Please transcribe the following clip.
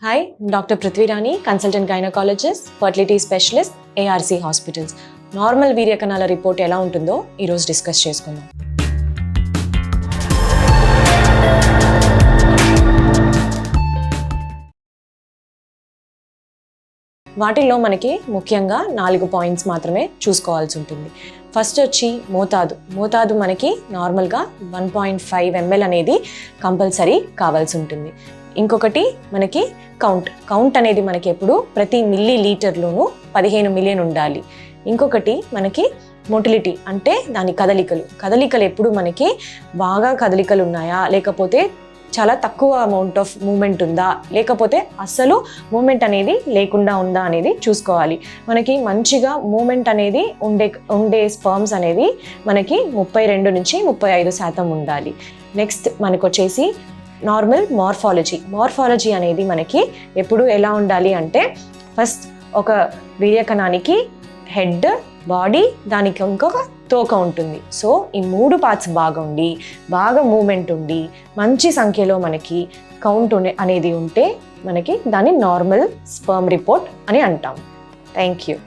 Hi, doctor Prithvirani, consultant gynaecologist, fertility specialist, ARC hospitals. Normal వీర్యకణాల report ఎలా ఉంటుందో ఈరోజు డిస్కస్ చేసుకుందాం. వాటిల్లో మనకి ముఖ్యంగా 4 పాయింట్స్ మాత్రమే చూసుకోవాల్సి ఉంటుంది. ఫస్ట్ వచ్చి మోతాదు మనకి నార్మల్గా 1.5 ml అనేది కంపల్సరీ కావాల్సి ఉంటుంది. ఇంకొకటి మనకి కౌంట్ అనేది మనకి ఎప్పుడు ప్రతి మిల్లీ లీటర్లోనూ 15 మిలియన్ ఉండాలి. ఇంకొకటి మనకి మొటిలిటీ అంటే దాని కదలికలు ఎప్పుడు మనకి బాగా కదలికలు ఉన్నాయా, లేకపోతే చాలా తక్కువ అమౌంట్ ఆఫ్ మూమెంట్ ఉందా, లేకపోతే అస్సలు మూమెంట్ అనేది లేకుండా ఉందా అనేది చూసుకోవాలి. మనకి మంచిగా మూమెంట్ అనేది ఉండే స్పర్మ్స్ అనేది మనకి 32 నుంచి 35% ఉండాలి. నెక్స్ట్ మనకు వచ్చేసి నార్మల్ మార్ఫాలజీ అనేది మనకి ఎప్పుడు ఎలా ఉండాలి అంటే, ఫస్ట్ ఒక వీర్యకణానికి హెడ్, బాడీ, దానికి ఇంకొక తోక ఉంటుంది. సో ఈ 3 పార్ట్స్ బాగా మూమెంట్ ఉండి మంచి సంఖ్యలో మనకి కౌంట్ అనేది ఉంటే మనకి దాన్ని నార్మల్ స్పర్మ్ రిపోర్ట్ అని అంటాం. Thank you.